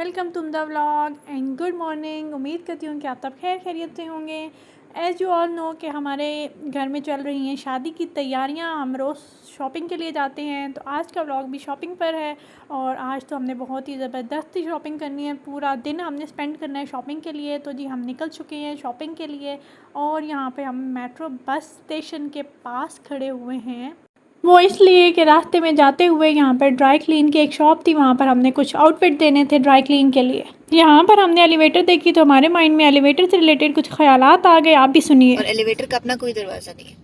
Welcome to the vlog and good morning. امید کرتی ہوں کہ آپ سب خیر خیریت سے ہوں گے. ایز یو آل نو کہ ہمارے گھر میں چل رہی ہیں شادی کی تیاریاں. ہم روز شاپنگ کے لیے جاتے ہیں تو آج کا ولاگ بھی شاپنگ پر ہے. اور آج تو ہم نے بہت ہی زبردست شاپنگ کرنی ہے. پورا دن ہم نے اسپینڈ کرنا ہے شاپنگ کے لیے. تو جی ہم نکل چکے ہیں شاپنگ کے لیے اور یہاں پہ ہم میٹرو بس اسٹیشن کے پاس کھڑے ہوئے ہیں. وہ اس لیے کہ راستے میں جاتے ہوئے یہاں پر ڈرائی کلین کی ایک شاپ تھی, وہاں پر ہم نے کچھ آؤٹ فٹ دینے تھے ڈرائی کلین کے لیے. یہاں پر ہم نے ایلیویٹر دیکھی تو ہمارے مائنڈ میں ایلیویٹر سے ریلیٹڈ کچھ خیالات آ گئے. آپ بھی سنیے. اور ایلیویٹر کا اپنا کوئی دروازہ نہیں ہے,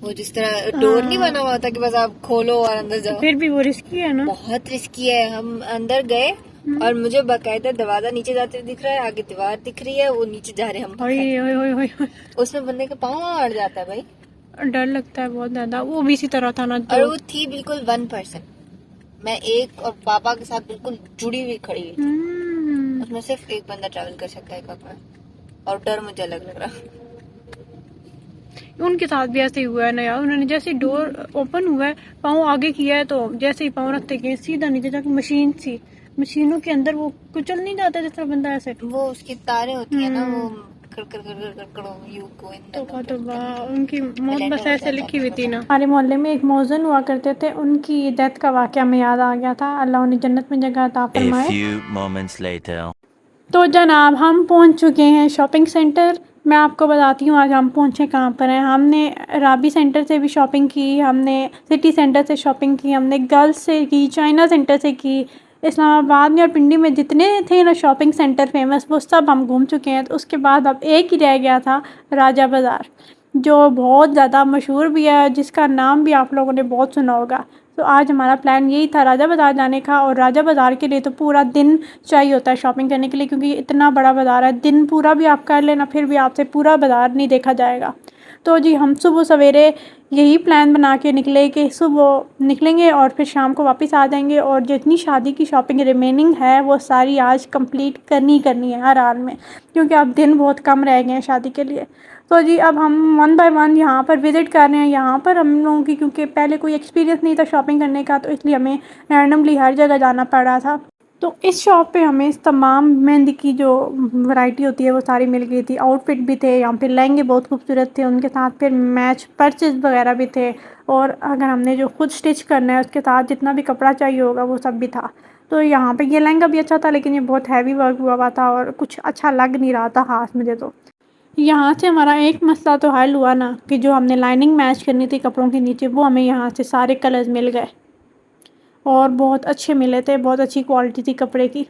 وہ جس طرح ڈور نہیں بنا ہوا تھا کہ بس آپ کھولو اور اندر جاؤ. پھر بھی وہ رسکی ہے نا, بہت رسکی ہے. ہم اندر گئے اور مجھے باقاعدہ دروازہ نیچے جاتے دکھ رہا ہے, آگے دیوار دکھ رہی ہے, وہ نیچے جا رہے ہم. اس میں بندے کا پاؤں اڑ جاتا ہے بھائی, ڈر لگتا ہے بہت زیادہ. وہ بھی اسی طرح تھا نا, اور وہ تھی بالکل 1%. میں ایک اور پاپا کے ساتھ بالکل جڑی ہوئی کھڑی ہوئی تھی. اس میں صرف ایک بندہ ٹریول کر سکتا ہے پاپا, اور ڈر مجھے الگ لگ رہا. ان کے ساتھ بھی ایسے ہی ہوا ہے نا یار. انہوں نے جیسے ڈور اوپن ہوا ہے, پاؤں آگے کیا ہے, تو جیسے ہی پاؤں رکھتے گئے سیدھا نیچے جا کے مشین تھی, مشینوں کے اندر وہ کچل نہیں جاتا جس طرح بندہ ایسے. وہ اس کی تاریں ہوتی ہیں نا, وہ ان کی موت بس ایسے لکھی ہوئی تھی نا. ہمارے محلے میں ایک مؤذن ہوا کرتے تھے, ان کی ڈیتھ کا واقعہ میں یاد آ گیا تھا. اللہ انہیں جنت میں جگہ عطا فرمائے. تو جناب ہم پہنچ چکے ہیں شاپنگ سینٹر. میں آپ کو بتاتی ہوں آج ہم پہنچے کہاں پر ہیں. ہم نے رابی سینٹر سے بھی شاپنگ کی, ہم نے سٹی سینٹر سے شاپنگ کی, ہم نے گرلز سے کی, چائنا سینٹر سے کی, اسلام آباد میں اور پنڈی میں جتنے تھے نا شاپنگ سینٹر فیمس وہ سب ہم گھوم چکے ہیں. تو اس کے بعد اب ایک ہی رہ گیا تھا, راجہ بازار, جو بہت زیادہ مشہور بھی ہے, جس کا نام بھی آپ لوگوں نے بہت سنا ہوگا. تو آج ہمارا پلان یہی تھا راجہ بازار جانے کا. اور راجہ بازار کے لیے تو پورا دن چاہیے ہوتا ہے شاپنگ کرنے کے لیے, کیونکہ یہ اتنا بڑا بازار ہے. دن پورا بھی آپ کر لینا پھر بھی آپ سے پورا بازار نہیں دیکھا جائے گا. تو جی ہم صبح سویرے یہی پلان بنا کے نکلے کہ صبح نکلیں گے اور پھر شام کو واپس آ جائیں گے. اور جتنی شادی کی شاپنگ ریمیننگ ہے وہ ساری آج کمپلیٹ کرنی ہے ہر حال میں, کیونکہ اب دن بہت کم رہ گئے ہیں شادی کے لیے. تو جی اب ہم 1 بائی 1 یہاں پر وزٹ کر رہے ہیں. یہاں پر ہم لوگوں کی کیونکہ پہلے کوئی ایکسپیرینس نہیں تھا شاپنگ کرنے کا, تو اس لیے ہمیں رینڈملی ہر جگہ جانا پڑ رہا تھا. تو اس شاپ پہ ہمیں تمام مہندی کی جو ورائٹی ہوتی ہے وہ ساری مل گئی تھی. آؤٹ فٹ بھی تھے یہاں پہ, لہنگے بہت خوبصورت تھے, ان کے ساتھ پھر میچ پرچیز وغیرہ بھی تھے. اور اگر ہم نے جو خود اسٹچ کرنا ہے اس کے ساتھ جتنا بھی کپڑا چاہیے ہوگا وہ سب بھی تھا. تو یہاں پہ یہ لہنگا بھی اچھا تھا, لیکن یہ بہت ہیوی ورک ہوا ہوا تھا اور کچھ اچھا لگ نہیں رہا تھا ہاتھ مجھے. تو یہاں سے ہمارا ایک مسئلہ تو حل ہوا نا, کہ جو ہم نے لائننگ میچ کرنی تھی کپڑوں کے نیچے وہ ہمیں یہاں سے سارے کلرز مل گئے, اور بہت اچھے ملے تھے, بہت اچھی کوالٹی تھی کپڑے کی.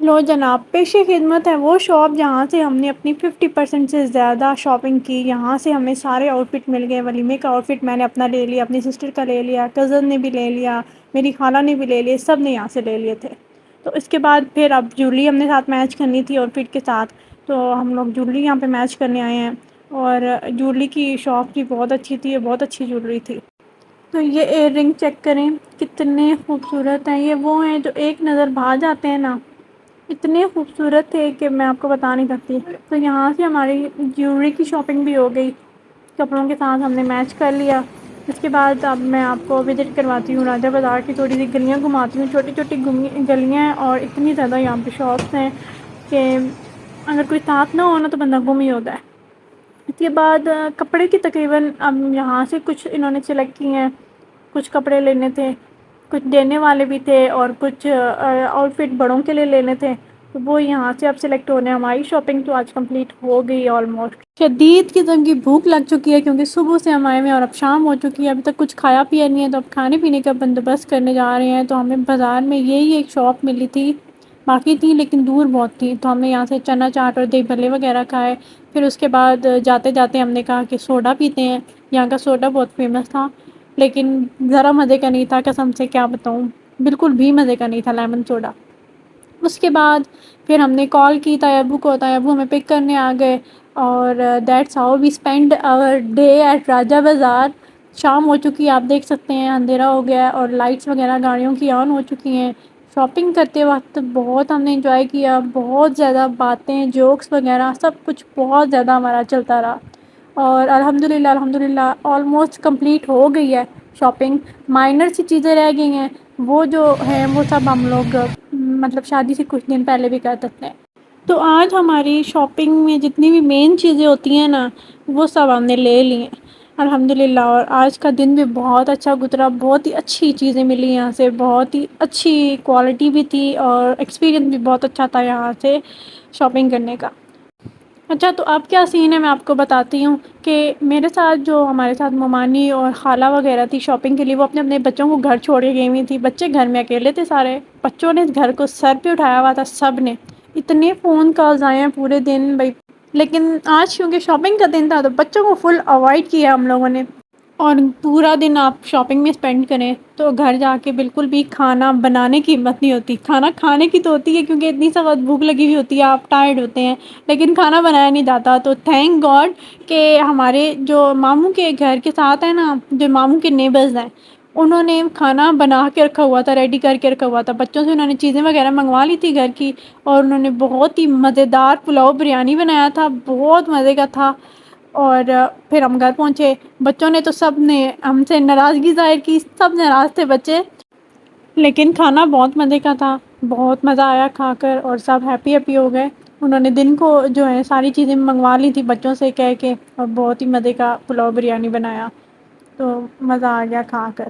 لو جناب, پیش خدمت ہے وہ شاپ جہاں سے ہم نے اپنی 50% سے زیادہ شاپنگ کی. یہاں سے ہمیں سارے آؤٹ فٹ مل گئے. ولیمے کا آؤٹ فٹ میں نے اپنا لے لیا, اپنی سسٹر کا لے لیا, کزن نے بھی لے لیا, میری خالہ نے بھی لے لیے, سب نے یہاں سے لے لیے تھے. تو اس کے بعد پھر اب جولی ہم نے ساتھ میچ کرنی تھی آؤٹ فٹ کے ساتھ, تو ہم لوگ جولی یہاں پہ میچ کرنے آئے ہیں. اور جولی کی شاپ بھی بہت اچھی تھی, بہت اچھی جویلری تھی. تو یہ ایئر رنگ چیک کریں کتنے خوبصورت ہیں. یہ وہ ہیں جو ایک نظر بھا جاتے ہیں نا, اتنے خوبصورت تھے کہ میں آپ کو بتا نہیں سکتی. تو یہاں سے ہماری جیولری کی شاپنگ بھی ہو گئی, کپڑوں کے ساتھ ہم نے میچ کر لیا. اس کے بعد اب میں آپ کو وزٹ کرواتی ہوں راجہ بازار کی, تھوڑی سی گلیاں گھماتی ہوں. چھوٹی چھوٹی گلیاں ہیں اور اتنی زیادہ یہاں پہ شاپس ہیں کہ اگر کوئی ساتھ نہ ہونا تو بندہ گم ہی ہوتا ہے. اس کے بعد کپڑے کی تقریباً اب یہاں سے کچھ انہوں نے سلیکٹ کی ہیں. کچھ کپڑے لینے تھے, کچھ دینے والے بھی تھے, اور کچھ آؤٹ فٹ بڑوں کے لیے لینے تھے. تو وہ یہاں سے اب سلیکٹ ہونے. ہماری شاپنگ تو آج کمپلیٹ ہو گئی آلموسٹ. شدید قسم کی بھوک لگ چکی ہے کیونکہ صبح سے ہم آئے ہوئے اور اب شام ہو چکی ہے, ابھی تک کچھ کھایا پیا نہیں ہے. تو اب کھانے پینے کا بندوبست کرنے جا رہے ہیں. تو ہمیں بازار میں یہی ایک شاپ ملی تھی, باقی تھیں لیکن دور بہت تھی. تو ہم نے یہاں سے چنا چاٹ اور دہی بھلے وغیرہ کھائے. پھر اس کے بعد جاتے جاتے ہم نے کہا کہ سوڈا پیتے ہیں. یہاں کا سوڈا بہت فیمس تھا, لیکن ذرا مزے کا نہیں تھا, قسم سے کیا بتاؤں, بالکل بھی مزے کا نہیں تھا لیمن سوڈا. اس کے بعد پھر ہم نے کال کی طیبو کو, طیبو ہمیں پک کرنے آ گئے. اور that's how we spend our day at Raja Bazaar. شام ہو چکی ہے, آپ دیکھ سکتے ہیں اندھیرا ہو گیا ہے, اور لائٹس وغیرہ گاڑیوں کی آن ہو چکی ہیں. شاپنگ کرتے وقت بہت ہم نے انجوائے کیا, بہت زیادہ باتیں جوکس وغیرہ سب کچھ بہت زیادہ ہمارا چلتا رہا. اور الحمدللہ آلموسٹ کمپلیٹ ہو گئی ہے شاپنگ. مائنر سی چیزیں رہ گئی ہیں, وہ جو ہیں وہ سب ہم لوگ مطلب شادی سے کچھ دن پہلے بھی کر سکتے ہیں. تو آج ہماری شاپنگ میں جتنی بھی مین چیزیں ہوتی ہیں نا وہ سب ہم نے لے لی ہیں الحمدللہ. اور آج کا دن بھی بہت اچھا گزرا, بہت ہی اچھی چیزیں ملی یہاں سے, بہت ہی اچھی کوالٹی بھی تھی اور ایکسپیرینس بھی بہت اچھا تھا یہاں سے شاپنگ کرنے کا. اچھا تو اب کیا سین ہے میں آپ کو بتاتی ہوں کہ میرے ساتھ جو ہمارے ساتھ ممانی اور خالہ وغیرہ تھی شاپنگ کے لیے, وہ اپنے بچوں کو گھر چھوڑ کے گئی ہوئی تھی. بچے گھر میں اکیلے تھے سارے, بچوں نے اس گھر کو سر پہ اٹھایا ہوا تھا سب نے. اتنے فون کالز آئے ہیں پورے دن بھائی, لیکن آج کیونکہ شاپنگ کا دن تھا تو بچوں کو فل اوائڈ کیا ہم لوگوں نے. اور پورا دن آپ شاپنگ میں اسپینڈ کریں تو گھر جا کے بالکل بھی کھانا بنانے کی ہمت نہیں ہوتی. کھانا کھانے کی تو ہوتی ہے کیونکہ اتنی سا وقت بھوک لگی ہوئی ہوتی ہے, آپ ٹائرڈ ہوتے ہیں, لیکن کھانا بنایا نہیں جاتا. تو تھینک گاڈ کہ ہمارے جو ماموں کے گھر کے ساتھ ہیں نا, جو ماموں کے نیبرز ہیں, انہوں نے کھانا بنا کے رکھا ہوا تھا, ریڈی کر کے رکھا ہوا تھا. بچوں سے انہوں نے چیزیں وغیرہ منگوا لی تھی گھر کی, اور انہوں نے بہت ہی مزیدار پلاؤ بریانی بنایا تھا, بہت مزے کا تھا. اور پھر ہم گھر پہنچے, بچوں نے تو سب نے ہم سے ناراضگی ظاہر کی, سب ناراض تھے بچے, لیکن کھانا بہت مزے کا تھا, بہت مزہ آیا کھا کر اور سب ہیپی ہیپی ہو گئے. انہوں نے دن کو جو ہے ساری چیزیں منگوا لی تھی بچوں سے کہہ کے, اور بہت ہی مزے کا پلاؤ بریانی بنایا, تو مزہ آ گیا کھا کر.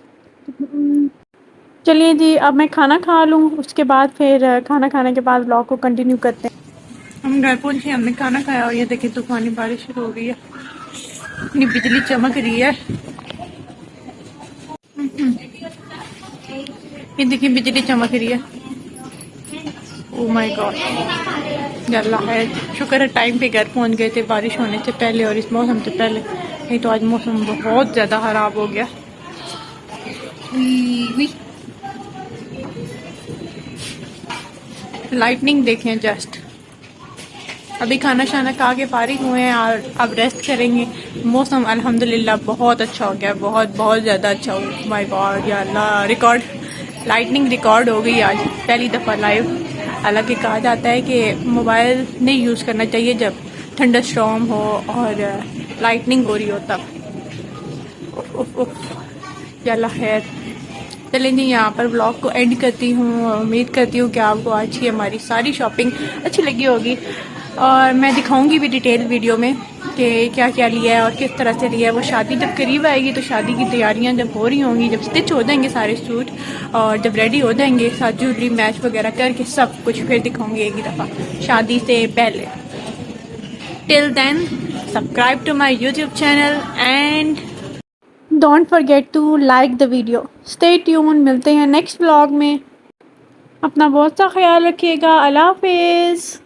چلیے جی اب میں کھانا کھا لوں, اس کے بعد پھر کھانا کھانے کے بعد بلاگ کو کنٹینیو کرتے ہیں. ہم گھر پہنچے, ہم نے کھانا کھایا اور یہ دیکھیں طوفانی بارش شروع ہو گئی ہے, اتنی بجلی چمک رہی ہے. یہ دیکھیں بجلی چمک رہی ہے. او مائی گاڈ, اللہ ہے, شکر ہے ٹائم پہ گھر پہنچ گئے تھے بارش ہونے سے پہلے اور اس موسم سے پہلے, نہیں تو آج موسم بہت زیادہ خراب ہو گیا. لائٹننگ دیکھیں جسٹ. ابھی کھانا شانا کھا کے فارغ ہوئے ہیں اور اب ریسٹ کریں گے. موسم الحمدللہ بہت اچھا ہو گیا, بہت بہت زیادہ اچھا ہو. مائی گاڈ یا اللہ, ریکارڈ لائٹننگ ریکارڈ ہو گئی آج پہلی دفعہ لائیو. حالانکہ کہا جاتا ہے کہ موبائل نہیں یوز کرنا چاہیے جب تھنڈر اسٹارم ہو اور لائٹننگ ہو رہی ہو تب. یا اللہ خیر. چلیں جی یہاں پر بلاگ کو اینڈ کرتی ہوں, اور امید کرتی ہوں کہ آپ کو آج کی ہماری ساری شاپنگ اچھی لگی ہوگی, اور میں دکھاؤں گی بھی ڈیٹیل ویڈیو میں کہ کیا کیا لیا ہے اور کس طرح سے لیا ہے. وہ شادی جب قریب آئے گی تو شادی کی تیاریاں جب ہو رہی ہوں گی, جب اسٹچ ہو جائیں گے سارے سوٹ اور جب ریڈی ہو جائیں گے ساتھ جویلری میچ وغیرہ کر کے سب کچھ, پھر دکھاؤں گی ایک ہی دفعہ شادی سے پہلے. Till then subscribe to my YouTube channel and don't forget to like the video. Stay tune, ملتے ہیں نیکسٹ ولاگ میں. اپنا بہت سا خیال رکھیے گا. اللہ حافظ.